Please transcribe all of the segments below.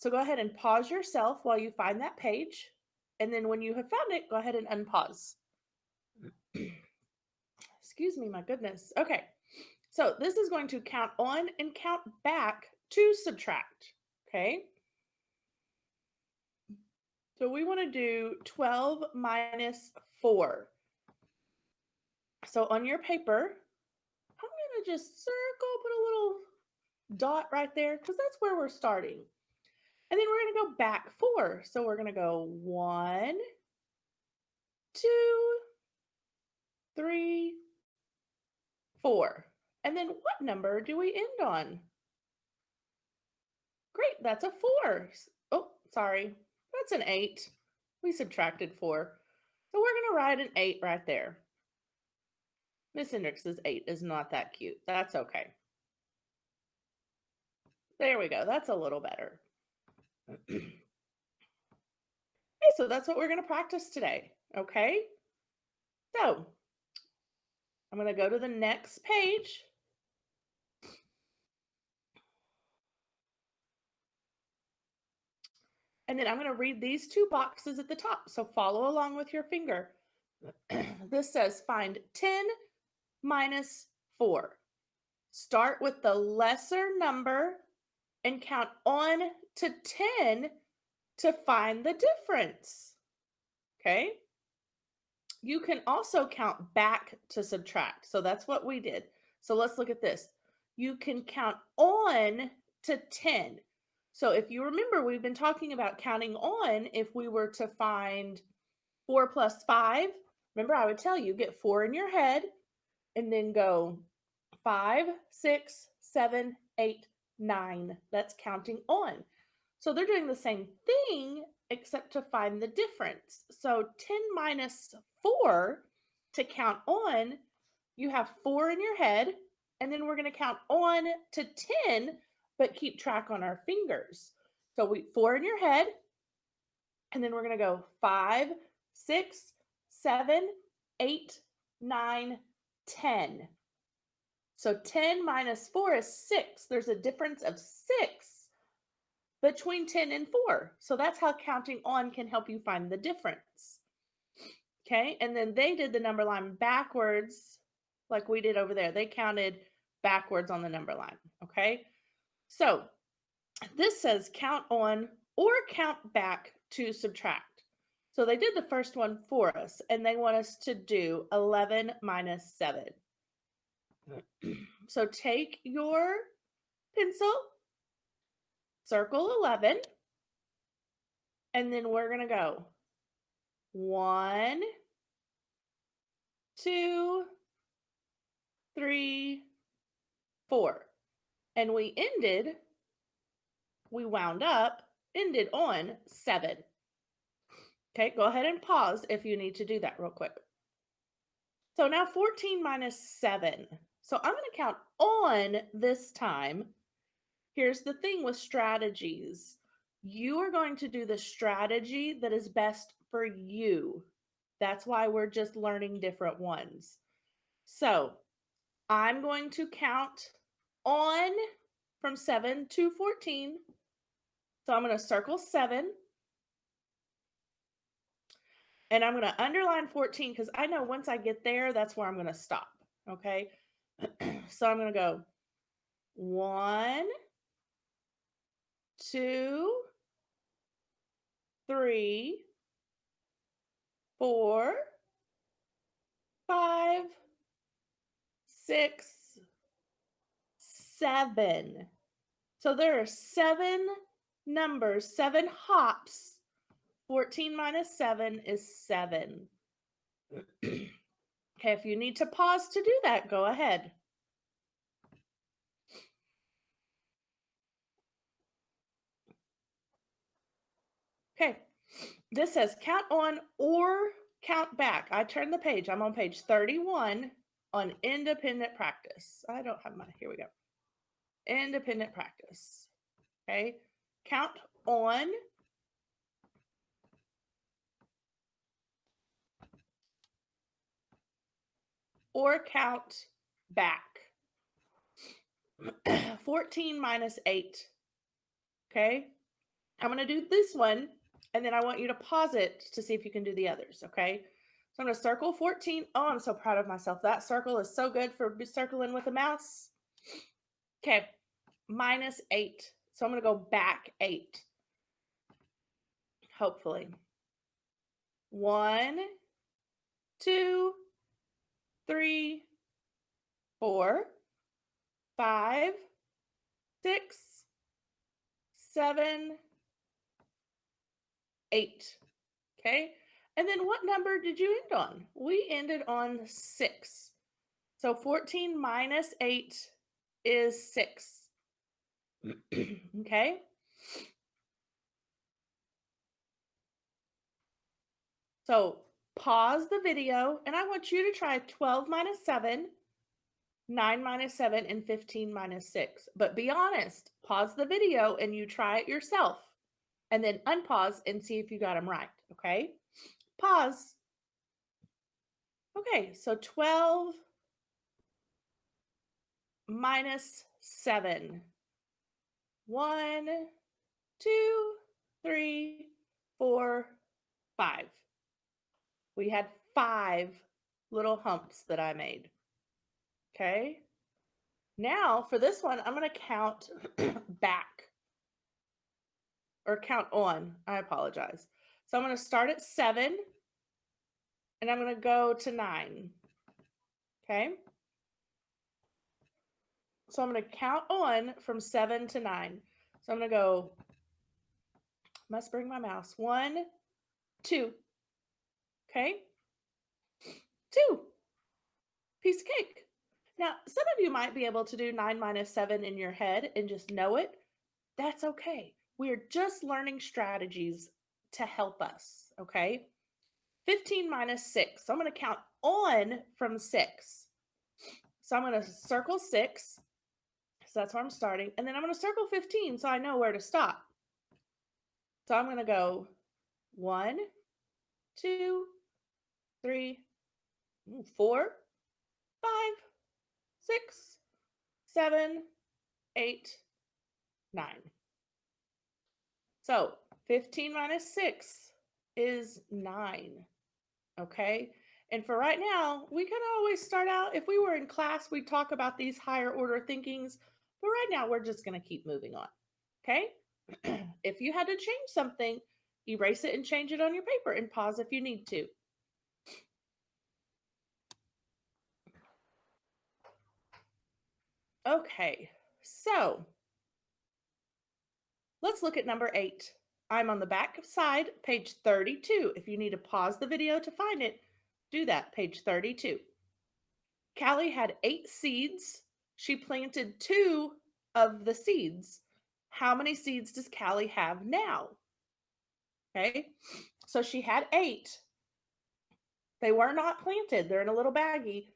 So go ahead and pause yourself while you find that page. And then when you have found it, go ahead and unpause. Excuse me, my goodness. Okay. So this is going to count on and count back to subtract. Okay. So we want to do 12 minus 4. So on your paper, I'm going to just circle, put a little dot right there because that's where we're starting. And then we're going to go back 4. So we're going to go 1, 2, 3, 4. And then what number do we end on? Great, that's a 4. Oh, sorry, that's an 8. We subtracted 4. So we're going to write an 8 right there. Miss Hendrix's 8 is not that cute. That's okay. There we go. That's a little better. Okay, so that's what we're going to practice today. Okay. So I'm going to go to the next page. And then I'm going to read these 2 boxes at the top. So follow along with your finger. This says find 10 minus 4. Start with the lesser number and count on to 10 to find the difference. Okay. You can also count back to subtract. So that's what we did. So let's look at this. You can count on to 10. So if you remember, we've been talking about counting on if we were to find 4 plus 5. Remember, I would tell you, get 4 in your head and then go 5, 6, 7, 8, 9. That's counting on. So they're doing the same thing except to find the difference. So 10 minus 4 to count on, you have 4 in your head, and then we're going to count on to 10, but keep track on our fingers. So 4 in your head, and then we're going to go 5, 6, 7, 8, 9, 10. So 10 minus 4 is 6. There's a difference of 6 between 10 and 4. So that's how counting on can help you find the difference. Okay, and then they did the number line backwards like we did over there. They counted backwards on the number line. Okay, so this says count on or count back to subtract. So they did the first one for us, and they want us to do 11 minus 7. So take your pencil, circle 11, and then we're going to go 1, 2, 3, 4. And we wound up, ended on 7. Okay, go ahead and pause if you need to do that real quick. So now 14 minus 7. So I'm going to count on this time. Here's the thing with strategies. You are going to do the strategy that is best for you. That's why we're just learning different ones. So I'm going to count on from 7 to 14. So I'm going to circle 7. And I'm going to underline 14 because I know once I get there, that's where I'm going to stop. Okay. So I'm going to go 1, 2, 3, 4, 5, 6, 7. So there are 7 numbers, 7 hops. 14 minus 7 is 7. Okay, if you need to pause to do that, go ahead. Okay, this says count on or count back. I turned the page. I'm on page 31 on independent practice. I don't have my, here we go. Independent practice. Okay, count on or count back. 14 minus 8. Okay, I'm going to do this one, and then I want you to pause it to see if you can do the others, okay? So I'm going to circle 14. Oh, I'm so proud of myself. That circle is so good for circling with a mouse. Okay, -8. So I'm going to go back 8. Hopefully. 1, 2, 3, 4, 5, 6, 7, 8. Okay. And then what number did you end on? We ended on 6. So 14 minus 8 is 6. Okay. So pause the video and I want you to try 12 minus 7, 9 minus 7, and 15 minus 6. But be honest, pause the video and you try it yourself. And then unpause and see if you got them right. Okay. Pause. Okay. So 12 minus 7. 1, 2, 3, 4, 5. We had 5 little humps that I made. Okay. Now for this one, I'm going to count back or count on. I apologize. So I'm going to start at 7 and I'm going to go to 9. Okay. So I'm going to count on from 7 to 9. So I'm going to go, must bring my mouse. 1, 2. Okay. 2. Piece of cake. Now, some of you might be able to do 9 minus 7 in your head and just know it. That's okay. We're just learning strategies to help us, okay? 15 minus 6. So I'm going to count on from 6. So I'm going to circle 6. So that's where I'm starting. And then I'm going to circle 15 so I know where to stop. So I'm going to go 1, 2, 3, 4, 5, 6, 7, 8, 9. So 15 minus 6 is 9. Okay. And for right now, we can always start out. If we were in class, we'd talk about these higher order thinkings. But right now, we're just going to keep moving on. Okay. If you had to change something, erase it and change it on your paper and pause if you need to. Okay. So let's look at number 8. I'm on the back side, page 32. If you need to pause the video to find it, do that, page 32. Callie had 8 seeds. She planted 2 of the seeds. How many seeds does Callie have now? Okay, so she had 8. They were not planted. They're in a little baggie.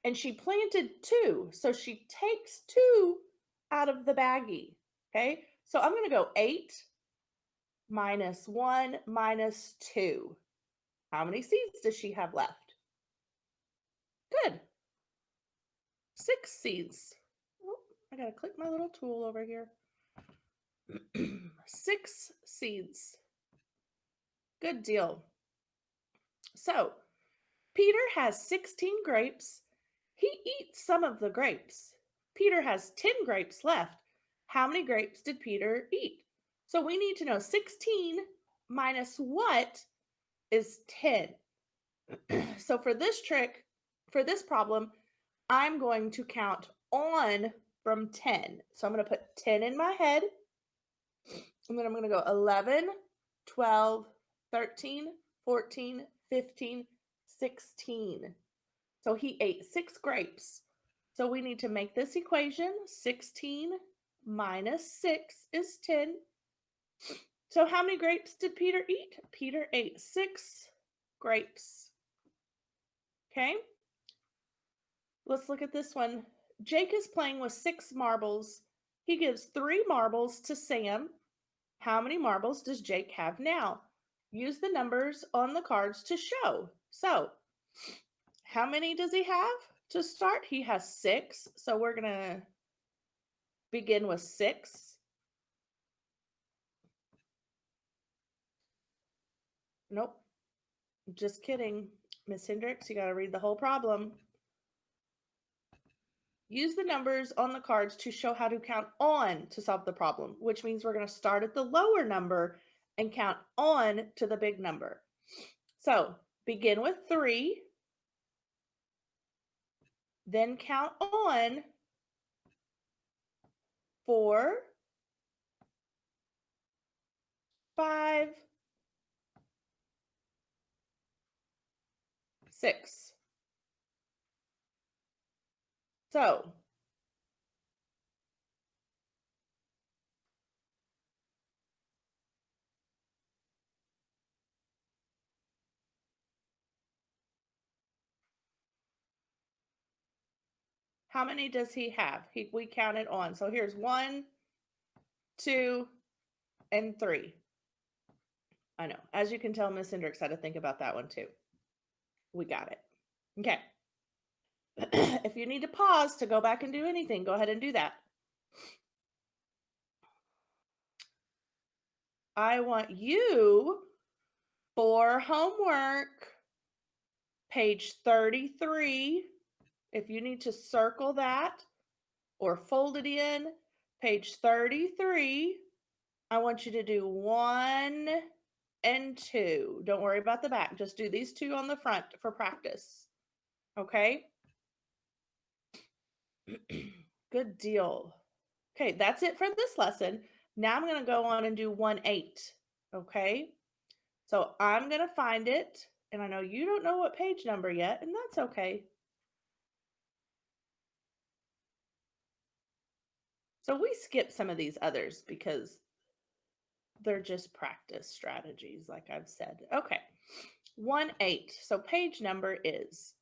And she planted 2. So she takes 2 out of the baggie. Okay, so I'm going to go 8 minus 1 minus 2. How many seeds does she have left? Good. 6 seeds. Oh, I got to click my little tool over here. 6 seeds. Good deal. So, Peter has 16 grapes. He eats some of the grapes. Peter has 10 grapes left. How many grapes did Peter eat? So we need to know 16 minus what is 10. So for this trick, for this problem, I'm going to count on from 10. So I'm going to put 10 in my head. And then I'm going to go 11, 12, 13, 14, 15, 16. So he ate 6 grapes. So we need to make this equation. 16 minus 6 is 10. So how many grapes did Peter eat? Peter ate 6 grapes. Okay. Let's look at this one. Jake is playing with 6 marbles. He gives 3 marbles to Sam. How many marbles does Jake have now? Use the numbers on the cards to show. So, how many does he have to start? He has 6. So we're going to begin with 6. Nope. Just kidding. Miss Hendricks, you got to read the whole problem. Use the numbers on the cards to show how to count on to solve the problem, which means we're going to start at the lower number and count on to the big number. So begin with 3, then count on 4, 5, 6. So how many does he have? We counted on. So here's 1, 2, and 3. I know. As you can tell, Miss Hendricks had to think about that one too. We got it. Okay. If you need to pause to go back and do anything, go ahead and do that. I want you for homework, page 33. If you need to circle that or fold it in, page 33, I want you to do 1 and 2. Don't worry about the back. Just do these 2 on the front for practice. Okay? Good deal. Okay, that's it for this lesson. Now I'm going to go on and do 1/8. Okay? So I'm going to find it. And I know you don't know what page number yet, and that's okay. So we skip some of these others because they're just practice strategies, like I've said. Okay, 1/8. So page number is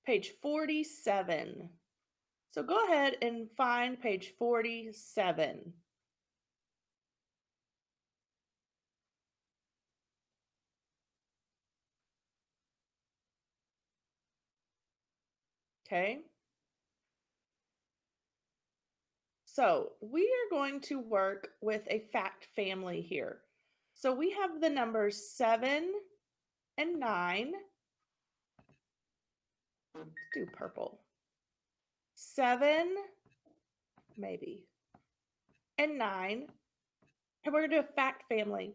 page 47. So go ahead and find page 47. Okay. So we are going to work with a fact family here. So we have the numbers 7 and 9. Let's do purple. 7, maybe, and 9. And we're going to do a fact family.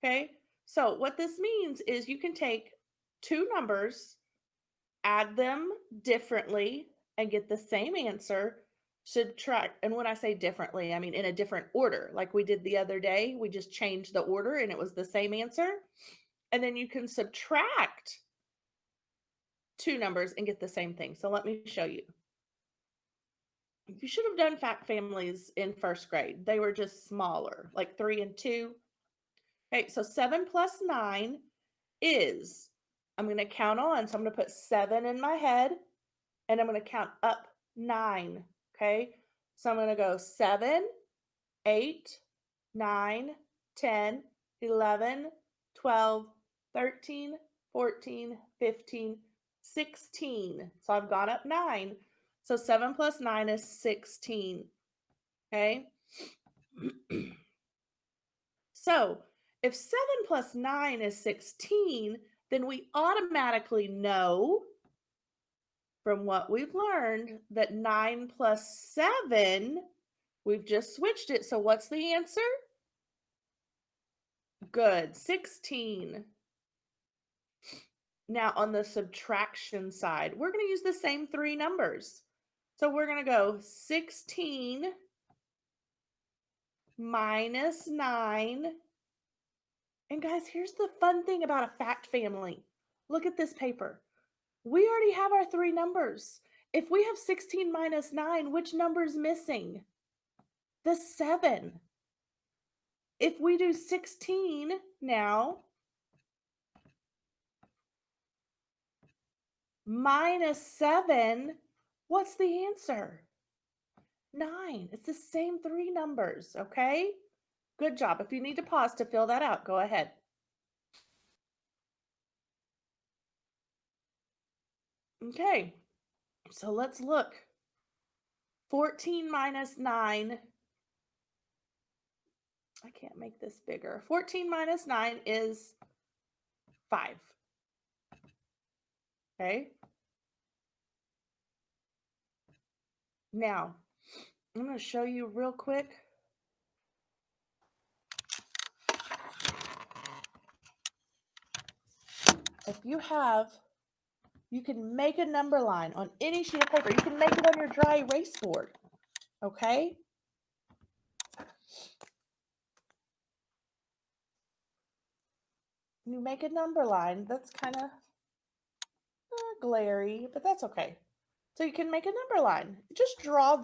Okay. So what this means is you can take 2 numbers, add them differently, and get the same answer. Subtract, and when I say differently, I mean in a different order, like we did the other day. We just changed the order and it was the same answer. And then you can subtract 2 numbers and get the same thing. So let me show you. You should have done fact families in first grade. They were just smaller, like 3 and 2. Okay, so 7 plus 9 is, I'm going to count on. So I'm going to put 7 in my head and I'm going to count up 9. Okay, so I'm going to go 7, 8, 9, 10, 11, 12, 13, 14, 15, 16. So I've gone up 9. So 7 plus 9 is 16. Okay. So if 7 plus 9 is 16, then we automatically know from what we've learned that 9 plus 7, we've just switched it. So what's the answer? Good, 16. Now on the subtraction side, we're going to use the same 3 numbers. So we're going to go 16 minus 9. And guys, here's the fun thing about a fact family. Look at this paper. We already have our 3 numbers. If we have 16 minus 9, which number is missing? The 7. If we do 16 now minus 7, what's the answer? 9. It's the same 3 numbers, okay? Good job. If you need to pause to fill that out, go ahead. Okay. So let's look. 14 minus 9. I can't make this bigger. 14 minus 9 is 5. Okay. Now, I'm going to show you real quick. If you can make a number line on any sheet of paper. You can make it on your dry erase board. Okay. You make a number line. That's kind of glary, but that's okay. So you can make a number line. Just draw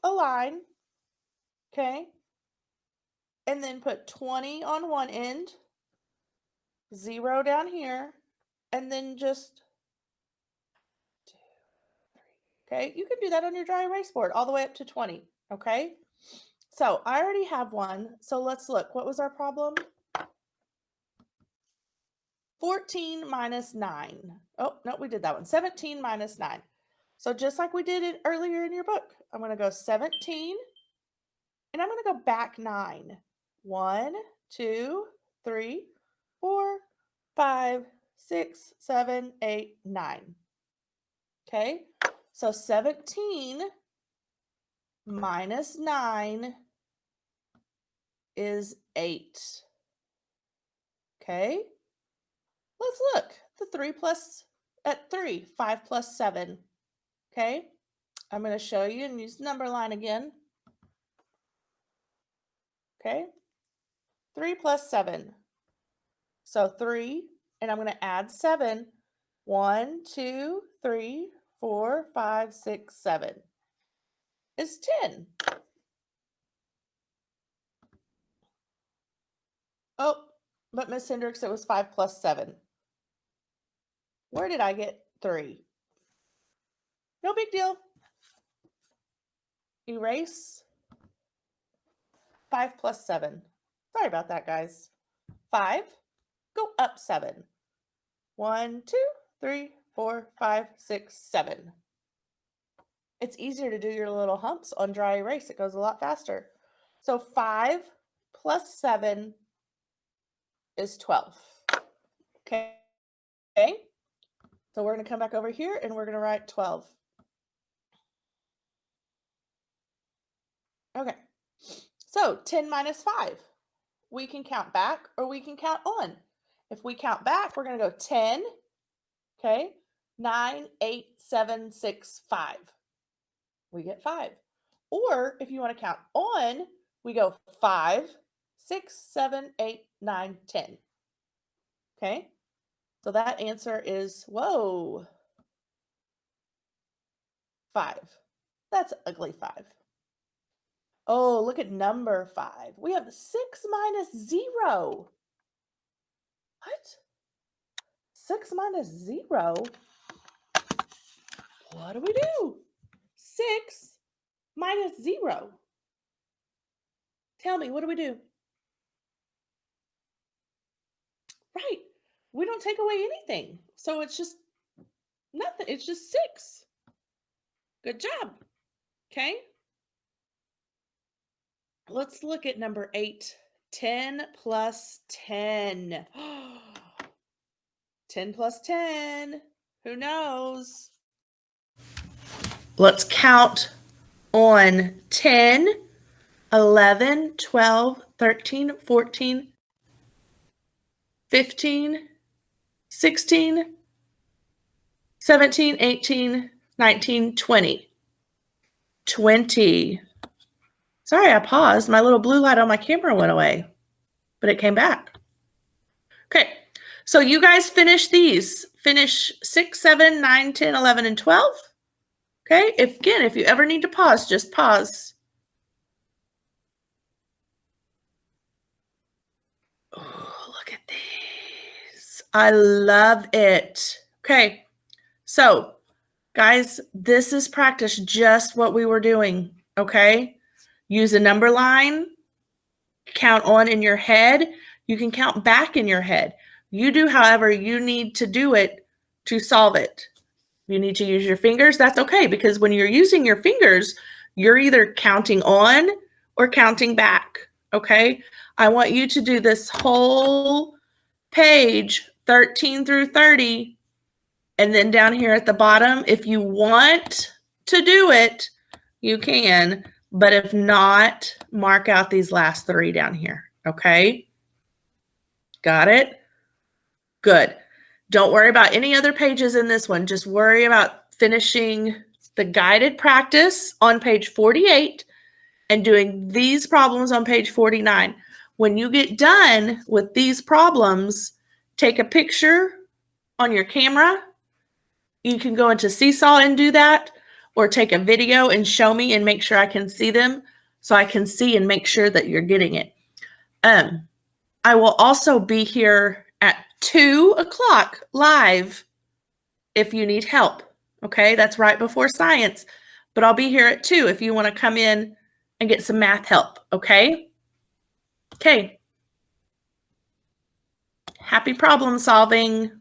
a line, okay? And then put 20 on one end, 0 down here, and then just 2, 3. Okay, you can do that on your dry erase board all the way up to 20, okay? So I already have one, so let's look. What was our problem? 14 minus 9. Oh, no, we did that one. 17 minus 9. So just like we did it earlier in your book, I'm going to go 17, and I'm going to go back 9. 1, 2, 3, 4, 5, 6, 7, 8, 9. Okay, so 17 minus 9 is 8. Okay, let's look. The 3 plus at 3, 5 plus 7. Okay, I'm going to show you and use number line again. Okay, 3 plus 7. So 3, and I'm going to add 7. 1, 2, 3, 4, 5, 6, 7 is 10. Oh, but Miss Hendricks, it was 5 plus 7. Where did I get 3? No big deal. Erase 5 plus 7. Sorry about that, guys. 5, go up 7. 1, 2, 3, 4, 5, 6, 7. It's easier to do your little humps on dry erase. It goes a lot faster. So 5 plus 7 is 12. Okay. So we're going to come back over here and we're going to write 12. Okay. So 10 minus 5. We can count back or we can count on. If we count back, we're going to go 10, okay, 9, 8, 7, 6, 5. We get 5. Or if you want to count on, we go 5, 6, 7, 8, 9, 10. Okay, so that answer is, whoa, 5. That's ugly 5. Oh, look at number 5. We have 6 minus 0. What? 6 minus 0? What do we do? 6 minus 0. Tell me, what do we do? Right. We don't take away anything. So it's just nothing. It's just 6. Good job. Okay. Let's look at number 8. 10 plus 10. 10 plus 10. Who knows? Let's count on 10, 11, 12, 13, 14, 15, 16, 17, 18, 19, 20. 20. Sorry, I paused. My little blue light on my camera went away, but it came back. Okay, so you guys finish these. Finish 6, 7, 9, 10, 11, and 12. Okay, if you ever need to pause, just pause. Oh, look at these. I love it. Okay, so guys, this is practice, just what we were doing, okay? Use a number line, count on in your head. You can count back in your head. You do however you need to do it to solve it. If you need to use your fingers, that's okay, because when you're using your fingers, you're either counting on or counting back, okay? I want you to do this whole page 13 through 30, and then down here at the bottom, if you want to do it, you can, but if not, mark out these last 3 down here, okay? Got it? Good. Don't worry about any other pages in this one. Just worry about finishing the guided practice on page 48 and doing these problems on page 49. When you get done with these problems, take a picture on your camera. You can go into Seesaw and do that, or take a video and show me and make sure I can see them so I can see and make sure that you're getting it. I will also be here at 2 o'clock live if you need help. Okay, that's right before science, but I'll be here at 2 if you want to come in and get some math help. Okay. Okay. Happy problem solving.